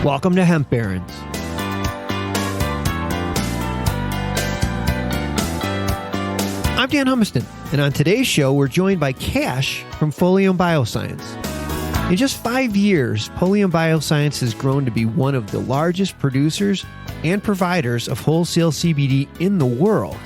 Welcome to Hemp Barons. I'm Dan Humiston, and on today's show, we're joined by Kash from Folium Biosciences. In just 5 years, Folium Biosciences has grown to be one of the largest producers and providers of wholesale CBD in the world.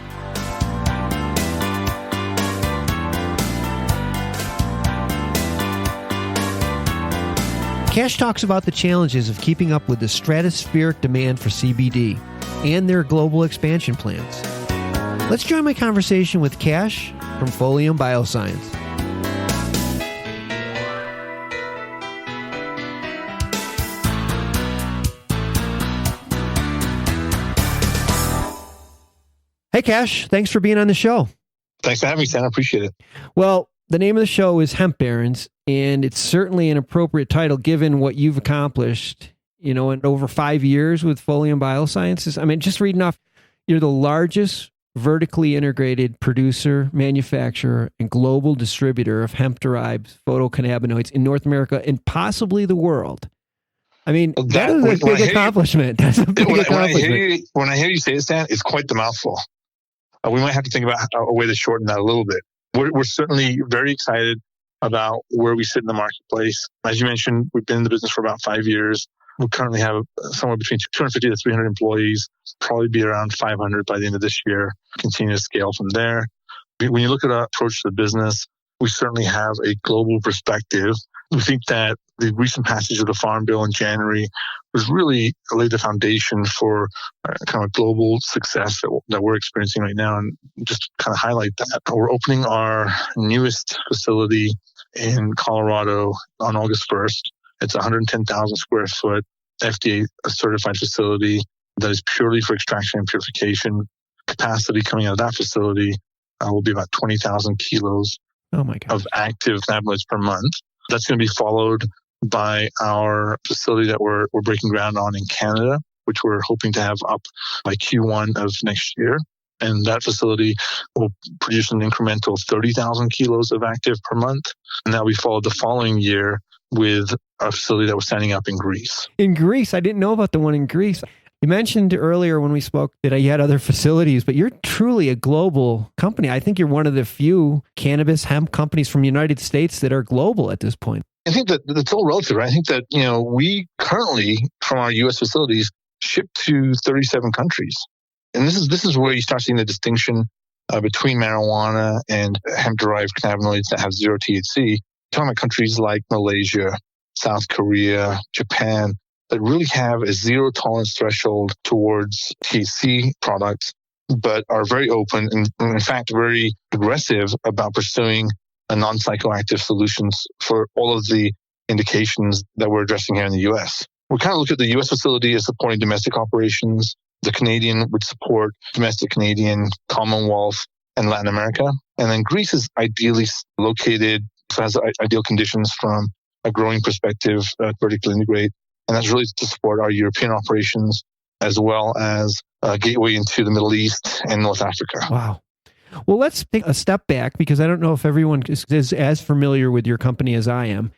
Kash talks about the challenges of keeping up with the stratospheric demand for CBD and their global expansion plans. Let's join my conversation with Kash from Folium Biosciences. Hey, Kash, thanks for being on the show. Thanks for having me, Stan. I appreciate it. Well, the name of the show is Hemp Barons, and it's certainly an appropriate title given what you've accomplished, in over 5 years with Folium Biosciences. I mean, just reading off, you're the largest vertically integrated producer, manufacturer, and global distributor of hemp-derived phytocannabinoids in North America and possibly the world. I mean, that is a big accomplishment. That's a big accomplishment. When I hear you say it, Stan, it's quite the mouthful. We might have to think about a way to shorten that a little bit. We're certainly very excited about where we sit in the marketplace. As you mentioned, we've been in the business for about 5 years. We currently have somewhere between 250 to 300 employees, probably be around 500 by the end of this year, continue to scale from there. When you look at our approach to the business, we certainly have a global perspective. We think that the recent passage of the Farm Bill in January was really laid the foundation for kind of global success that we're experiencing right now. And just to kind of highlight that, we're opening our newest facility in Colorado on August 1st. It's a 110,000 square foot FDA certified facility that is purely for extraction and purification. Capacity coming out of that facility will be about 20,000 kilos of active cannabinoids per month. That's going to be followed by our facility that we're breaking ground on in Canada, which we're hoping to have up by Q1 of next year. And that facility will produce an incremental 30,000 kilos of active per month. And that will be followed the following year with a facility that we're standing up in Greece. In Greece? I didn't know about the one in Greece. You mentioned earlier when we spoke that you had other facilities, but you're truly a global company. I think you're one of the few cannabis hemp companies from the United States that are global at this point. I think that it's all relative, right? I think that, we currently, from our U.S. facilities, ship to 37 countries. And this is where you start seeing the distinction between marijuana and hemp-derived cannabinoids that have zero THC. You're talking about countries like Malaysia, South Korea, Japan, that really have a zero tolerance threshold towards THC products, but are very open and in fact very aggressive about pursuing a non-psychoactive solutions for all of the indications that we're addressing here in the U.S. We kind of look at the U.S. facility as supporting domestic operations. The Canadian would support domestic Canadian, Commonwealth, and Latin America. And then Greece is ideally located, has ideal conditions from a growing perspective, vertically integrate. And that's really to support our European operations as well as a gateway into the Middle East and North Africa. Wow. Well, let's take a step back because I don't know if everyone is as familiar with your company as I am.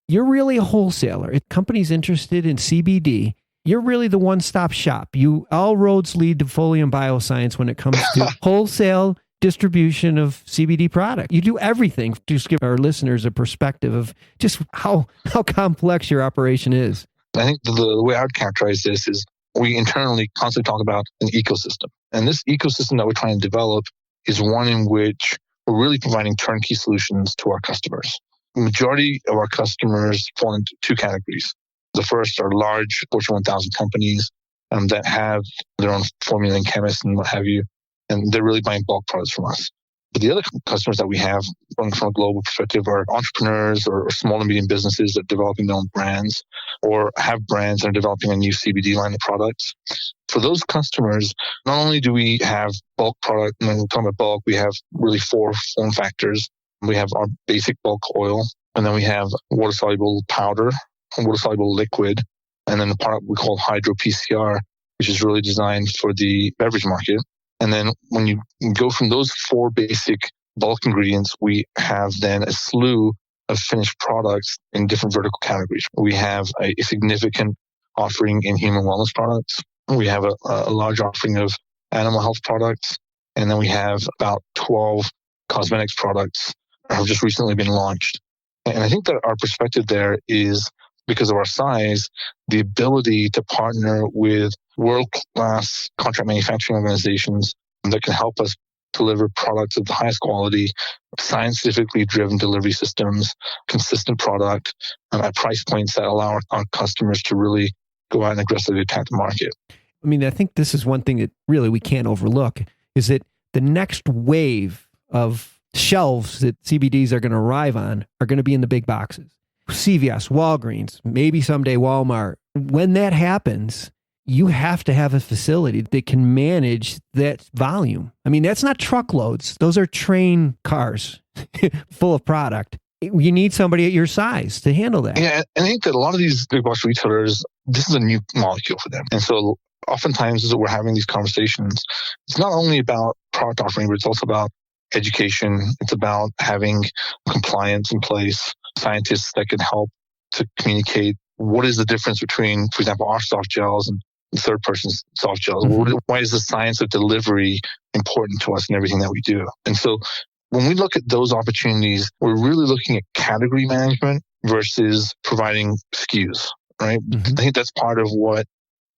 You're really a wholesaler. If companies interested in CBD, you're really the one-stop shop. All roads lead to Folium Biosciences when it comes to wholesale distribution of CBD product. You do everything. Just give our listeners a perspective of just how complex your operation is. I think the way I would characterize this is we internally constantly talk about an ecosystem. And this ecosystem that we're trying to develop is one in which we're really providing turnkey solutions to our customers. The majority of our customers fall into two categories. The first are large Fortune 1000 companies that have their own formulating chemists and what have you, and they're really buying bulk products from us. But the other customers that we have from a global perspective are entrepreneurs or small and medium businesses that are developing their own brands or have brands and are developing a new CBD line of products. For those customers, not only do we have bulk product, and when we talk about bulk, we have really 4 form factors. We have our basic bulk oil, and then we have water-soluble powder, water-soluble liquid, and then the product we call Hydro PCR, which is really designed for the beverage market. And then when you go from those 4 basic bulk ingredients, we have then a slew of finished products in different vertical categories. We have a significant offering in human wellness products. We have a large offering of animal health products. And then we have about 12 cosmetics products that have just recently been launched. And I think that our perspective there is, because of our size, the ability to partner with world-class contract manufacturing organizations that can help us deliver products of the highest quality, scientifically driven delivery systems, consistent product, at price points that allow our customers to really go out and aggressively attack the market. I mean, I think this is one thing that really we can't overlook, is that the next wave of shelves that CBDs are going to arrive on are going to be in the big boxes. CVS, Walgreens, maybe someday Walmart. When that happens, you have to have a facility that can manage that volume. I mean, that's not truckloads. Those are train cars full of product. You need somebody at your size to handle that. Yeah, and I think that a lot of these big box retailers, this is a new molecule for them. And so oftentimes as we're having these conversations, it's not only about product offering, but it's also about education. It's about having compliance in place, scientists that can help to communicate what is the difference between, for example, our soft gels and third person's soft gels. Mm-hmm. Why is the science of delivery important to us in everything that we do? And so when we look at those opportunities, we're really looking at category management versus providing SKUs, right? Mm-hmm. I think that's part of what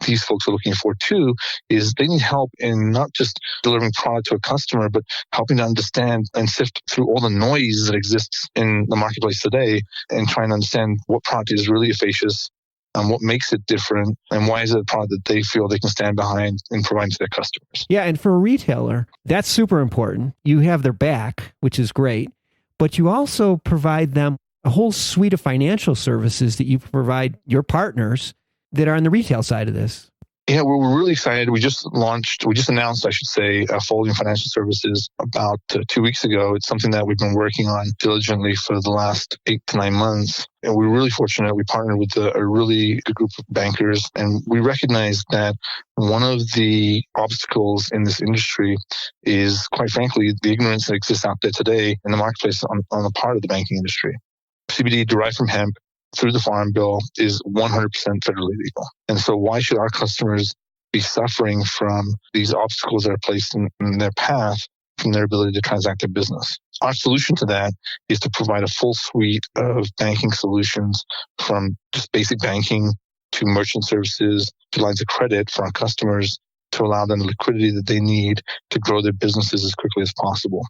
these folks are looking for too, is they need help in not just delivering product to a customer, but helping to understand and sift through all the noise that exists in the marketplace today and trying to understand what product is really efficacious and what makes it different and why is it a product that they feel they can stand behind and provide to their customers. Yeah, and for a retailer, that's super important. You have their back, which is great, but you also provide them a whole suite of financial services that you provide your partners that are on the retail side of this. Yeah, we're really excited. We just announced, I should say, Folium Financial Services about 2 weeks ago. It's something that we've been working on diligently for the last 8 to 9 months. And we're really fortunate. We partnered with a really good group of bankers. And we recognize that one of the obstacles in this industry is, quite frankly, the ignorance that exists out there today in the marketplace on the part of the banking industry. CBD derived from hemp through the Farm Bill is 100% federally legal. And so why should our customers be suffering from these obstacles that are placed in their path from their ability to transact their business? Our solution to that is to provide a full suite of banking solutions, from just basic banking to merchant services to lines of credit for our customers, to allow them the liquidity that they need to grow their businesses as quickly as possible.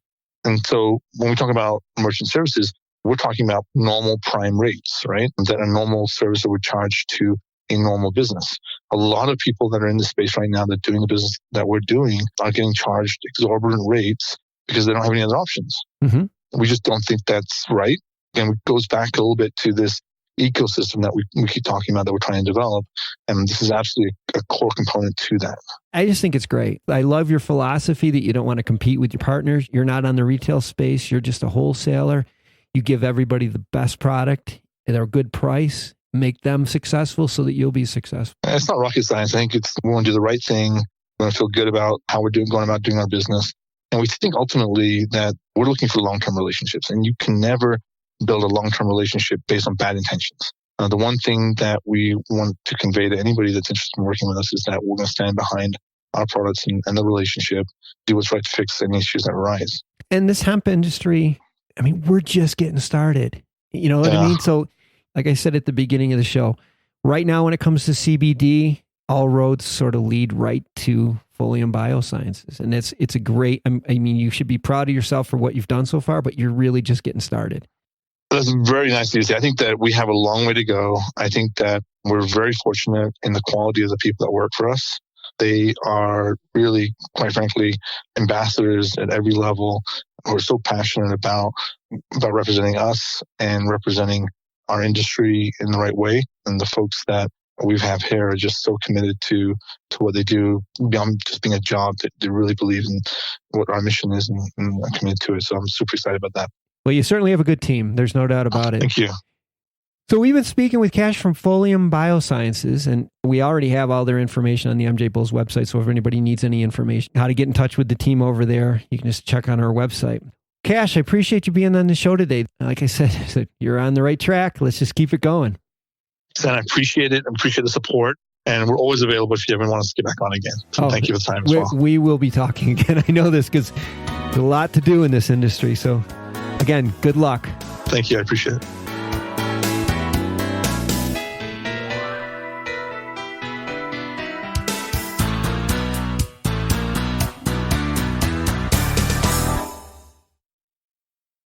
And so when we talk about merchant services, we're talking about normal prime rates, right? That a normal servicer would charge to a normal business. A lot of people that are in this space right now that are doing the business that we're doing are getting charged exorbitant rates because they don't have any other options. Mm-hmm. We just don't think that's right. And it goes back a little bit to this ecosystem that we keep talking about that we're trying to develop. And this is absolutely a core component to that. I just think it's great. I love your philosophy that you don't want to compete with your partners. You're not on the retail space. You're just a wholesaler. You give everybody the best product at a good price, make them successful so that you'll be successful. It's not rocket science. I think we want to do the right thing. We want to feel good about how we're going about doing our business. And we think ultimately that we're looking for long-term relationships, and you can never build a long-term relationship based on bad intentions. The one thing that we want to convey to anybody that's interested in working with us is that we're going to stand behind our products and the relationship, do what's right to fix any issues that arise. And this hemp industry, I mean, we're just getting started. You know what I mean? So, like I said at the beginning of the show, right now when it comes to CBD, all roads sort of lead right to Folium Biosciences. And it's a great, I mean, you should be proud of yourself for what you've done so far, but you're really just getting started. That's very nice to say. I think that we have a long way to go. I think that we're very fortunate in the quality of the people that work for us. They are really, quite frankly, ambassadors at every level who are so passionate about representing us and representing our industry in the right way. And the folks that we have here are just so committed to what they do beyond just being a job. That they really believe in what our mission is and are committed to it. So I'm super excited about that. Well, you certainly have a good team. There's no doubt about it. Thank you. So we've been speaking with Kash from Folium Biosciences, and we already have all their information on the MJBulls website. So if anybody needs any information, how to get in touch with the team over there, you can just check on our website. Kash, I appreciate you being on the show today. Like I said, you're on the right track. Let's just keep it going. And I appreciate it. I appreciate the support. And we're always available if you ever want us to get back on again. So thank you for the time as well. We will be talking again. I know this because there's a lot to do in this industry. So again, good luck. Thank you. I appreciate it.